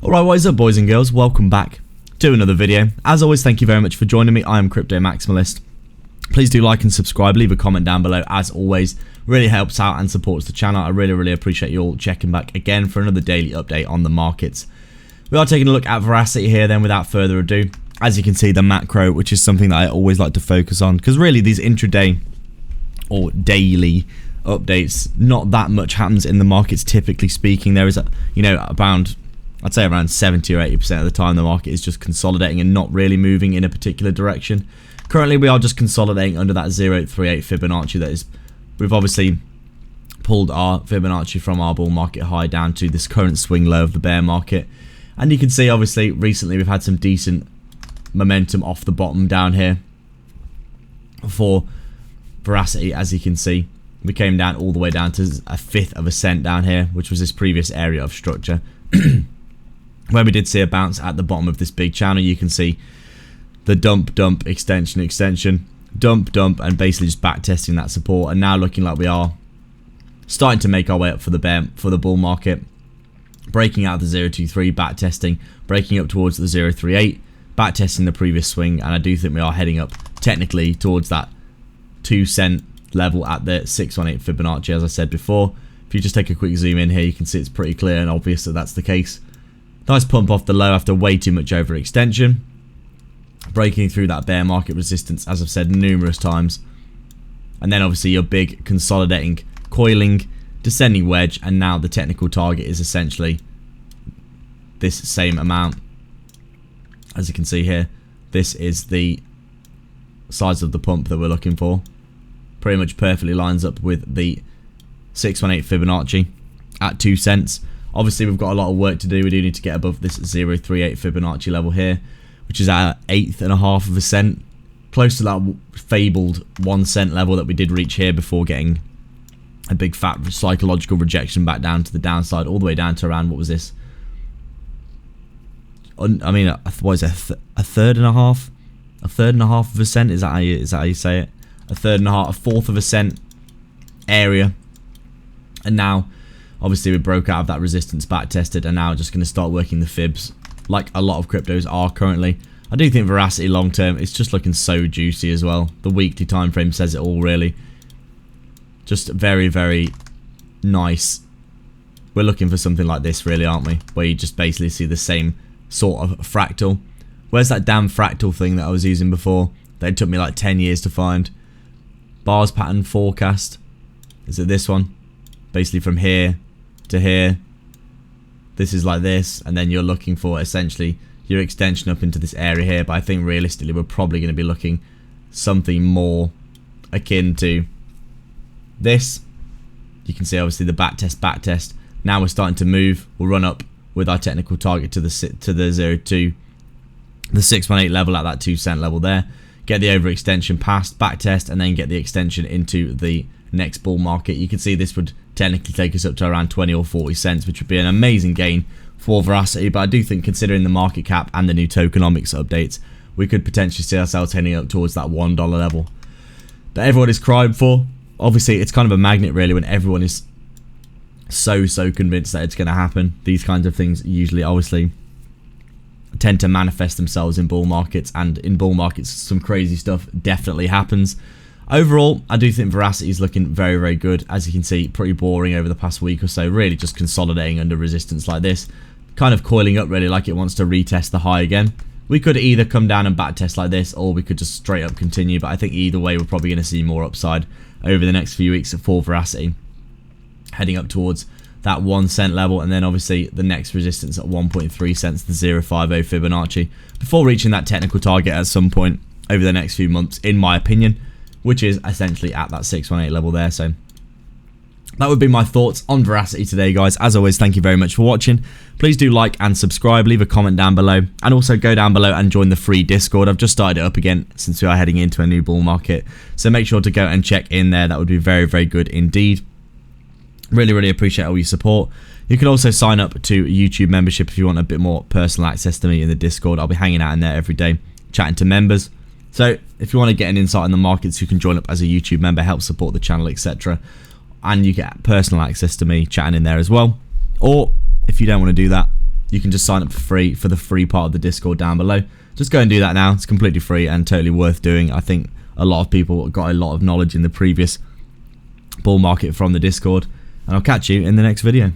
Alright, what is up boys and girls, welcome back to another video. As always, thank you very much for joining me. I am Crypto Maximalist. Please do like and subscribe, leave a comment down below. As always, really helps out and supports the channel. I really appreciate you all checking back again for another daily update on the markets. We are taking a look at Veracity here then without further ado. As you can see, the macro, which is something that I always like to focus on, because really these intraday or daily updates, not that much happens in the markets typically speaking. There is I'd say around 70 or 80% of the time the market is just consolidating and not really moving in a particular direction. Currently we are just consolidating under that 0.38 Fibonacci. That is, we've obviously pulled our Fibonacci from our bull market high down to this current swing low of the bear market. And you can see obviously recently we've had some decent momentum off the bottom down here for Veracity. As you can see, we came down all the way down to a fifth of a cent down here, which was this previous area of structure. Where we did see a bounce at the bottom of this big channel. You can see the dump, extension, dump, and basically just back testing that support, and now looking like we are starting to make our way up for the bull market, breaking out the 0.23, back testing, breaking up towards the 0.38, back testing the previous swing, and I do think we are heading up technically towards that 2 cent level at the 618 Fibonacci. As I said before, if you just take a quick zoom in here, you can see it's pretty clear and obvious that that's the case. Nice pump off the low after way too much overextension, breaking through that bear market resistance, as I've said numerous times. And then obviously your big consolidating, coiling, descending wedge, and now the technical target is essentially this same amount. As you can see here, this is the size of the pump that we're looking for. Pretty much perfectly lines up with the 618 Fibonacci at 2 cents. Obviously, we've got a lot of work to do. We do need to get above this 0.38 Fibonacci level here, which is at 1/8 of a cent, close to that fabled 1 cent level that we did reach here before getting a big fat psychological rejection back down to the downside, all the way down to around, what was this? I mean, what is it? A third and a half of a cent? Is that how you say it? A fourth of a cent area, and now obviously we broke out of that resistance, back tested, and now just going to start working the fibs like a lot of cryptos are currently. I do think Veracity long term, it's just looking so juicy as well. The weekly time frame says it all really. Just very nice. We're looking for something like this really, aren't we? Where you just basically see the same sort of fractal. Where's that damn fractal thing that I was using before that it took me like 10 years to find? Bars pattern forecast. Is it this one? Basically from here to here, this is like this, and then you're looking for essentially your extension up into this area here. But I think realistically we're probably going to be looking something more akin to this. You can see obviously the back test. Now we're starting to move. We'll run up with our technical target to the 0.2, the 618 level at that 2 cent level there. Get the overextension past, back test, and then get the extension into the next bull market. You can see this would technically take us up to around 20 or 40 cents, which would be an amazing gain for Veracity. But I do think, considering the market cap and the new tokenomics updates, we could potentially see ourselves heading up towards that $1 level that everyone is crying for. Obviously, it's kind of a magnet really when everyone is so convinced that it's going to happen. These kinds of things usually obviously tend to manifest themselves in bull markets, and in bull markets some crazy stuff definitely happens. Overall, I do think Veracity is looking very good. As you can see, pretty boring over the past week or so, really just consolidating under resistance like this, kind of coiling up really like it wants to retest the high again. We could either come down and back test like this, or we could just straight up continue, but I think either way we're probably going to see more upside over the next few weeks for Veracity, heading up towards that 1 cent level, and then obviously the next resistance at 1.3 cents, the 0.50 Fibonacci, before reaching that technical target at some point over the next few months, in my opinion, which is essentially at that 618 level there. So that would be my thoughts on Veracity today, guys. As always, thank you very much for watching. Please do like and subscribe, leave a comment down below, and also go down below and join the free Discord. I've just started it up again since we are heading into a new bull market, so make sure to go and check in there. That would be very good indeed. Really appreciate all your support. You can also sign up to YouTube membership if you want a bit more personal access to me in the Discord. I'll be hanging out in there every day, chatting to members. So if you want to get an insight on the markets, you can join up as a YouTube member, help support the channel, etc. And you get personal access to me chatting in there as well. Or if you don't want to do that, you can just sign up for free for the free part of the Discord down below. Just go and do that now. It's completely free and totally worth doing. I think a lot of people got a lot of knowledge in the previous bull market from the Discord, and I'll catch you in the next video.